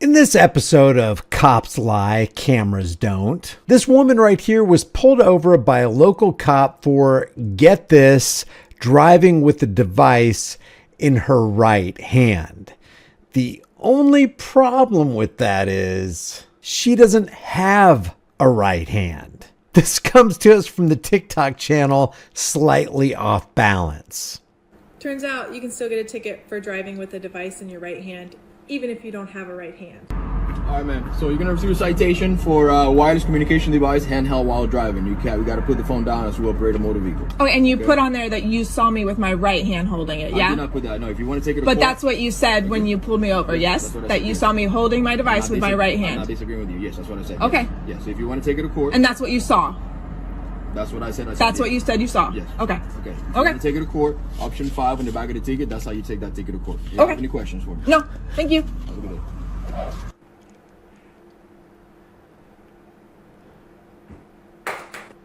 In this episode of Cops Lie, Cameras Don't, this woman right here was pulled over by a local cop for, get this, driving with a device in her right hand. The only problem with that is she doesn't have a right hand. This comes to us from the TikTok channel, Slightly Off Balance. Turns out you can still get a ticket for driving with a device in your right hand, even if you don't have a right hand. All right, man. So you're gonna receive a citation for wireless communication device handheld while driving. We gotta put the phone down as we operate a motor vehicle. Oh, and you put on there that you saw me with my right hand holding it, yeah? I did not put that. No, if you want to take it to But court, that's what you said when you pulled me over, yes? That you saw me holding my device with my right hand. I'm not disagreeing with you. Yes, that's what I said. Okay. Yes. So if you want to take it to court, And that's what you saw? that's what I said. That's what you said you saw? Yes. Okay. Okay. If you Okay. want to take it to court, option 5 in the back of the ticket. That's how you take that ticket to court. You Okay. have any questions for me? No, thank you. Have a good day.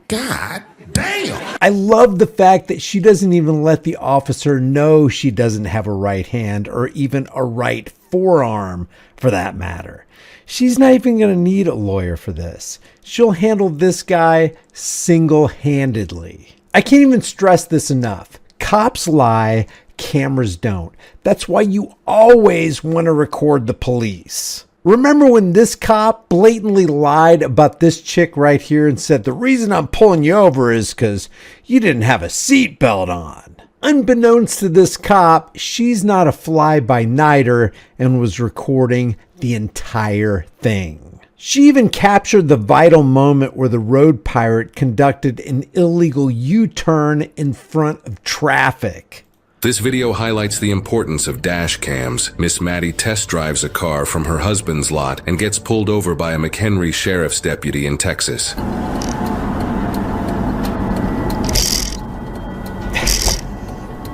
God damn. I love the fact that she doesn't even let the officer know she doesn't have a right hand or even a right forearm for that matter. She's not even going to need a lawyer for this. She'll handle this guy single-handedly. I can't even stress this enough. Cops lie, cameras don't. That's why you always want to record the police. Remember when this cop blatantly lied about this chick right here and said, the reason I'm pulling you over is because you didn't have a seatbelt on. Unbeknownst to this cop, she's not a fly-by-nighter and was recording the entire thing. She even captured the vital moment where the road pirate conducted an illegal U-turn in front of traffic. This video highlights the importance of dash cams. Miss Maddie test drives a car from her husband's lot and gets pulled over by a McHenry sheriff's deputy in Texas.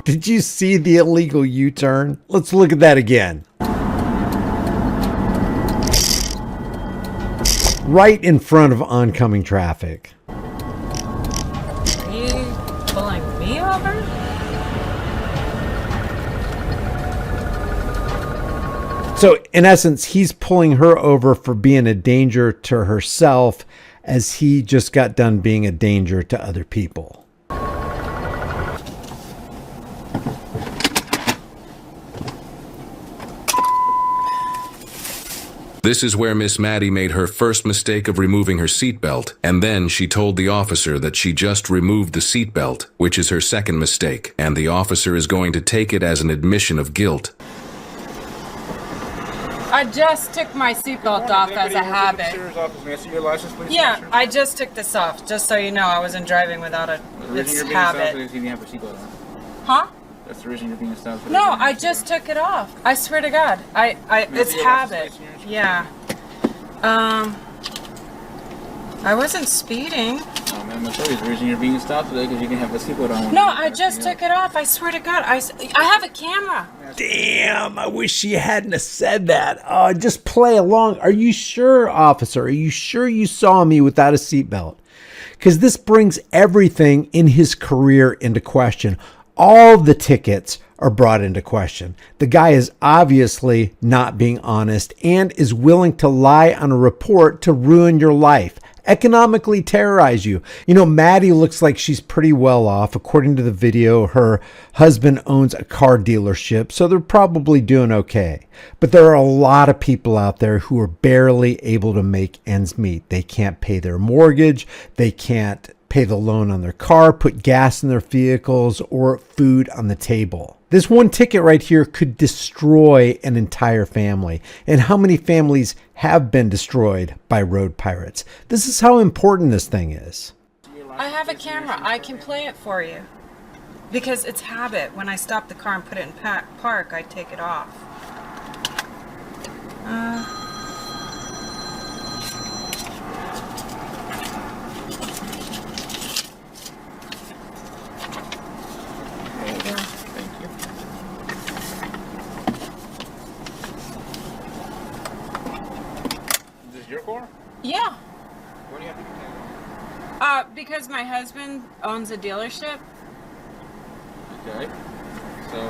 Did you see the illegal U-turn? Let's look at that again. Right in front of oncoming traffic. Are you pulling me over? So in essence, he's pulling her over for being a danger to herself as he just got done being a danger to other people. This is where Miss Maddie made her first mistake of removing her seatbelt, and then she told the officer that she just removed the seatbelt, which is her second mistake, and the officer is going to take it as an admission of guilt. I just took my seatbelt off as a habit. Yeah, I just took this off, just so you know. I wasn't driving without a habit. Huh? That's the reason you're being stopped. No, I just took it off. I swear to God. It's habit. Yeah. I wasn't speeding. Oh, man, I'm sorry. The reason you're being stopped today because you can have a seatbelt on. No, I just took it off. I swear to God. I have a camera. Damn, I wish she hadn't have said that. Just play along. Are you sure, officer? Are you sure you saw me without a seatbelt? Because this brings everything in his career into question. All the tickets are brought into question. The guy is obviously not being honest and is willing to lie on a report to ruin your life, economically terrorize you. You know, Maddie looks like she's pretty well off. According to the video, her husband owns a car dealership, so they're probably doing okay. But there are a lot of people out there who are barely able to make ends meet. They can't pay their mortgage. They can't pay the loan on their car, put gas in their vehicles, or food on the table. This one ticket right here could destroy an entire family. And how many families have been destroyed by road pirates? This is how important this thing is. I have a camera. I can play it for you. Because it's habit. When I stop the car and put it in park, I take it off. Your car? Yeah. Why do you have to get that? Because my husband owns a dealership. Okay. So,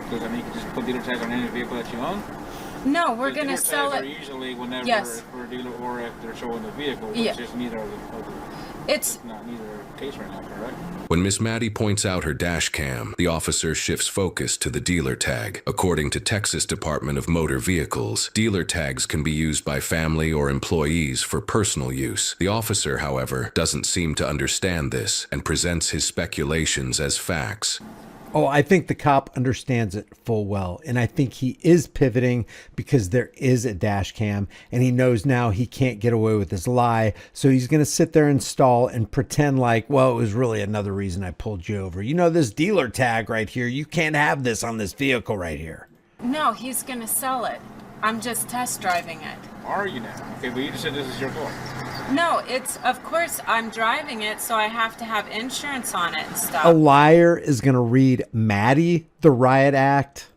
does that mean you can just put dealer tags on any vehicle that you own? No, we're going to sell it. Usually whenever Yes. for a dealer or if they're showing the vehicle, which Yeah. is neither of the It's not neither case right now, correct? When Miss Maddie points out her dash cam, the officer shifts focus to the dealer tag. According to Texas Department of Motor Vehicles, dealer tags can be used by family or employees for personal use. The officer, however, doesn't seem to understand this and presents his speculations as facts. Oh, I think the cop understands it full well. And I think he is pivoting because there is a dash cam and he knows now he can't get away with his lie. So he's going to sit there and stall and pretend like, well, it was really another reason I pulled you over. You know, this dealer tag right here, you can't have this on this vehicle right here. No, he's going to sell it. I'm just test driving it. Are you now? Okay, but you just said this is your car. No, it's, of course, I'm driving it, so I have to have insurance on it and stuff. A liar is going to read Maddie, the riot act.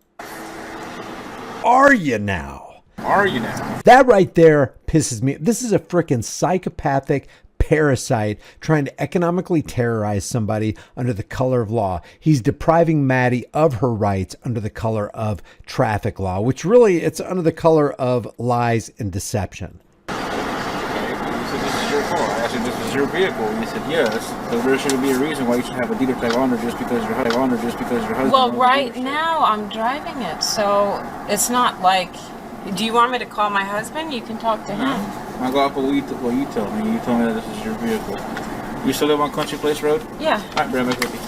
Are you now? Are you now? That right there pisses me. This is a freaking psychopathic parasite trying to economically terrorize somebody under the color of law. He's depriving Maddie of her rights under the color of traffic law, which really it's under the color of lies and deception. I asked you, this is your vehicle, and you said yes. So there shouldn't be a reason why you should have a dealer tag on her just because your husband. Well, right now I'm driving it, so it's not like. Do you want me to call my husband? You can talk to him. I go off of what you told me. You told me that this is your vehicle. You still live on Country Place Road? Yeah. All right, Brad, make with you.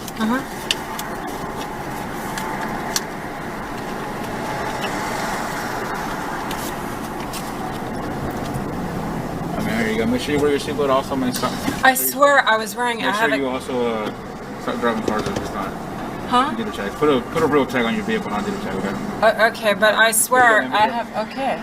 Here you go. Make sure you wear your seatbelt also. I swear I was wearing. Make sure you also start driving cars at this time. Huh? Dealer tag. Put a real tag on your vehicle, not dealer tag. Okay. Okay, but I swear I have. Okay.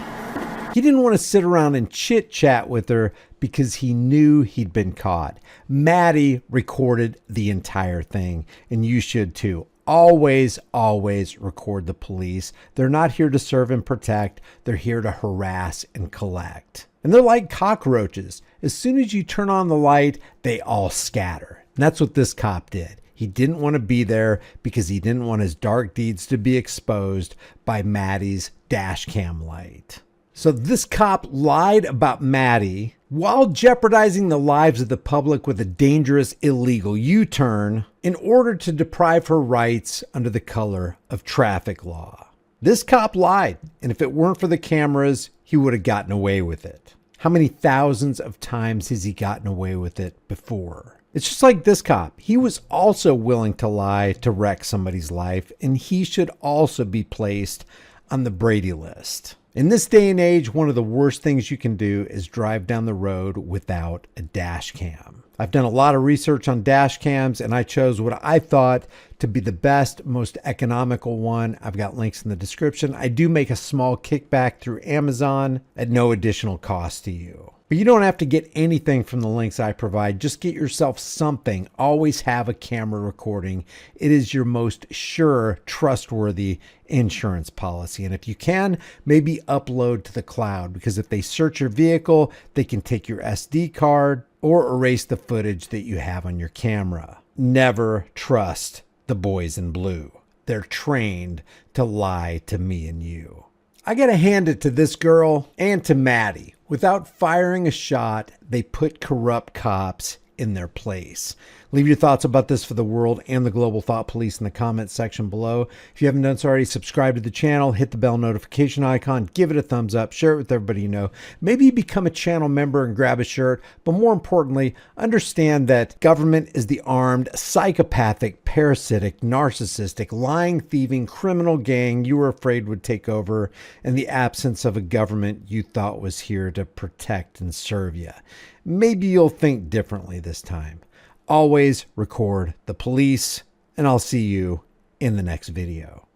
He didn't want to sit around and chit chat with her because he knew he'd been caught. Maddie recorded the entire thing, and you should too. Always, always record the police. They're not here to serve and protect. They're here to harass and collect. And they're like cockroaches. As soon as you turn on the light, they all scatter. And that's what this cop did. He didn't want to be there because he didn't want his dark deeds to be exposed by Maddie's dash cam light. So this cop lied about Maddie while jeopardizing the lives of the public with a dangerous illegal U-turn in order to deprive her rights under the color of traffic law. This cop lied, and if it weren't for the cameras, he would have gotten away with it. How many thousands of times has he gotten away with it before? It's just like this cop. He was also willing to lie to wreck somebody's life, and he should also be placed on the Brady list. In this day and age, one of the worst things you can do is drive down the road without a dash cam. I've done a lot of research on dash cams, and I chose what I thought to be the best, most economical one. I've got links in the description. I do make a small kickback through Amazon at no additional cost to you. But you don't have to get anything from the links I provide. Just get yourself something. Always have a camera recording. It is your most sure, trustworthy insurance policy. And if you can, maybe upload to the cloud, because if they search your vehicle, they can take your SD card or erase the footage that you have on your camera. Never trust the boys in blue. They're trained to lie to me and you. I gotta hand it to this girl and to Maddie. Without firing a shot, they put corrupt cops in their place. Leave your thoughts about this for the world and the global thought police in the comments section below. If you haven't done so already, subscribe to the channel, hit the bell notification icon, give it a thumbs up, share it with everybody you know. Maybe become a channel member and grab a shirt, but more importantly, understand that government is the armed, psychopathic, parasitic, narcissistic, lying, thieving, criminal gang you were afraid would take over in the absence of a government you thought was here to protect and serve you. Maybe you'll think differently this time. Always record the police, and I'll see you in the next video.